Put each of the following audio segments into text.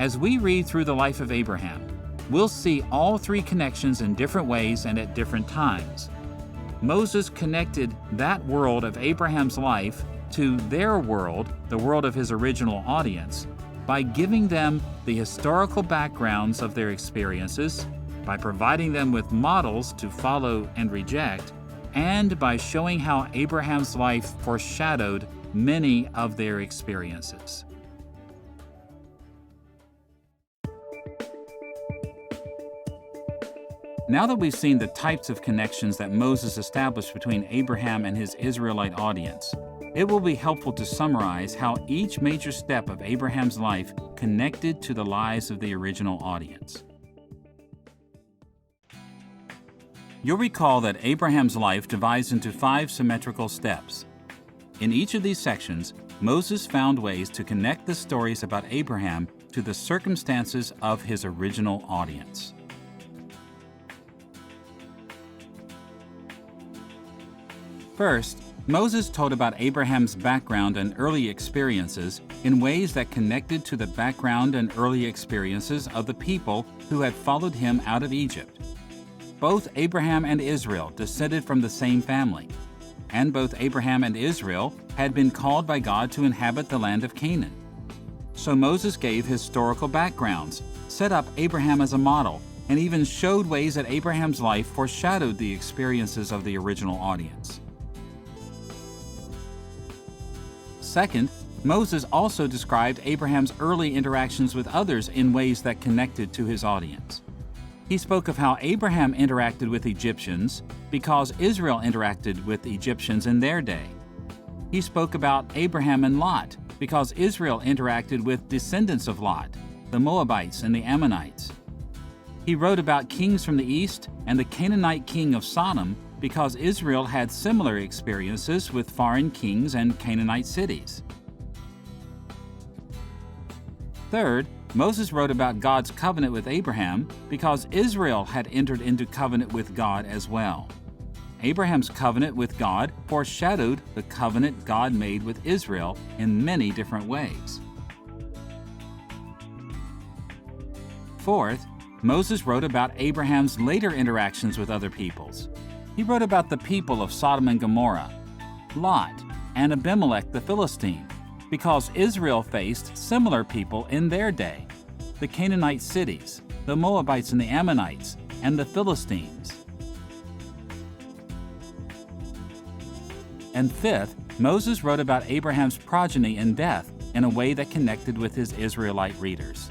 As we read through the life of Abraham, we'll see all three connections in different ways and at different times. Moses connected that world of Abraham's life to their world, the world of his original audience, by giving them the historical backgrounds of their experiences, by providing them with models to follow and reject, and by showing how Abraham's life foreshadowed many of their experiences. Now that we've seen the types of connections that Moses established between Abraham and his Israelite audience, it will be helpful to summarize how each major step of Abraham's life connected to the lives of the original audience. You'll recall that Abraham's life divides into 5 symmetrical steps. In each of these sections, Moses found ways to connect the stories about Abraham to the circumstances of his original audience. First, Moses told about Abraham's background and early experiences in ways that connected to the background and early experiences of the people who had followed him out of Egypt. Both Abraham and Israel descended from the same family, and both Abraham and Israel had been called by God to inhabit the land of Canaan. So Moses gave historical backgrounds, set up Abraham as a model, and even showed ways that Abraham's life foreshadowed the experiences of the original audience. Second, Moses also described Abraham's early interactions with others in ways that connected to his audience. He spoke of how Abraham interacted with Egyptians because Israel interacted with Egyptians in their day. He spoke about Abraham and Lot because Israel interacted with descendants of Lot, the Moabites and the Ammonites. He wrote about kings from the east and the Canaanite king of Sodom because Israel had similar experiences with foreign kings and Canaanite cities. Third, Moses wrote about God's covenant with Abraham because Israel had entered into covenant with God as well. Abraham's covenant with God foreshadowed the covenant God made with Israel in many different ways. Fourth, Moses wrote about Abraham's later interactions with other peoples. He wrote about the people of Sodom and Gomorrah, Lot, and Abimelech the Philistine, because Israel faced similar people in their day, the Canaanite cities, the Moabites and the Ammonites, and the Philistines. And fifth, Moses wrote about Abraham's progeny and death in a way that connected with his Israelite readers.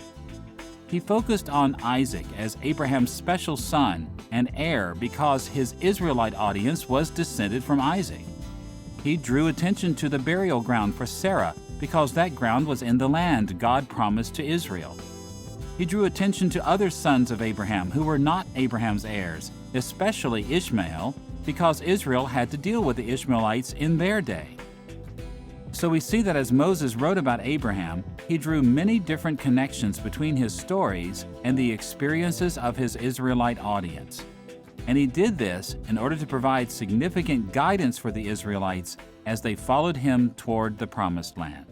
He focused on Isaac as Abraham's special son and heir because his Israelite audience was descended from Isaac. He drew attention to the burial ground for Sarah because that ground was in the land God promised to Israel. He drew attention to other sons of Abraham who were not Abraham's heirs, especially Ishmael, because Israel had to deal with the Ishmaelites in their day. So we see that as Moses wrote about Abraham, he drew many different connections between his stories and the experiences of his Israelite audience. And he did this in order to provide significant guidance for the Israelites as they followed him toward the Promised Land.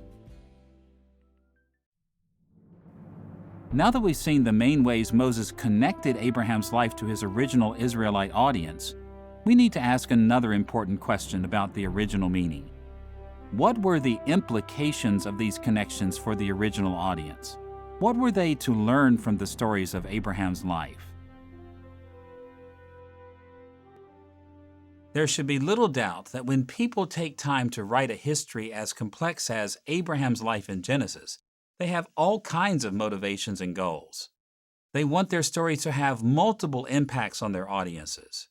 Now that we've seen the main ways Moses connected Abraham's life to his original Israelite audience, we need to ask another important question about the original meaning. What were the implications of these connections for the original audience? What were they to learn from the stories of Abraham's life? There should be little doubt that when people take time to write a history as complex as Abraham's life in Genesis, they have all kinds of motivations and goals. They want their story to have multiple impacts on their audiences.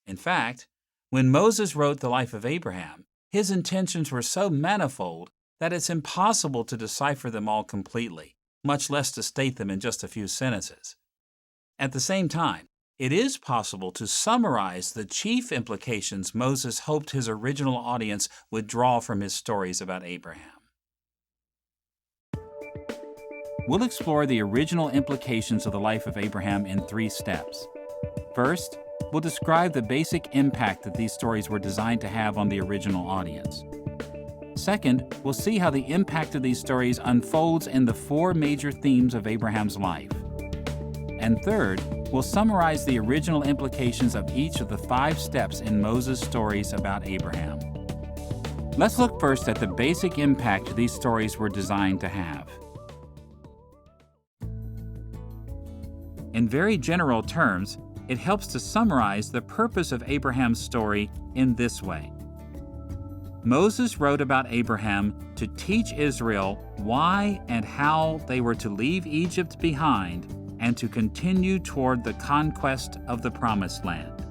In fact, when Moses wrote the life of Abraham, his intentions were so manifold that it's impossible to decipher them all completely, much less to state them in just a few sentences. At the same time, it is possible to summarize the chief implications Moses hoped his original audience would draw from his stories about Abraham. We'll explore the original implications of the life of Abraham in 3 steps. First, we'll describe the basic impact that these stories were designed to have on the original audience. Second, we'll see how the impact of these stories unfolds in the four major themes of Abraham's life. And third, we'll summarize the original implications of each of the 5 steps in Moses' stories about Abraham. Let's look first at the basic impact these stories were designed to have. In very general terms, it helps to summarize the purpose of Abraham's story in this way. Moses wrote about Abraham to teach Israel why and how they were to leave Egypt behind and to continue toward the conquest of the Promised Land.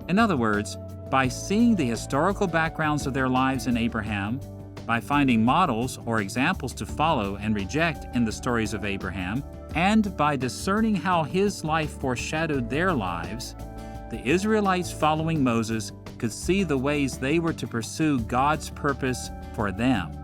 In other words, by seeing the historical backgrounds of their lives in Abraham, by finding models or examples to follow and reject in the stories of Abraham, and by discerning how his life foreshadowed their lives, the Israelites following Moses could see the ways they were to pursue God's purpose for them.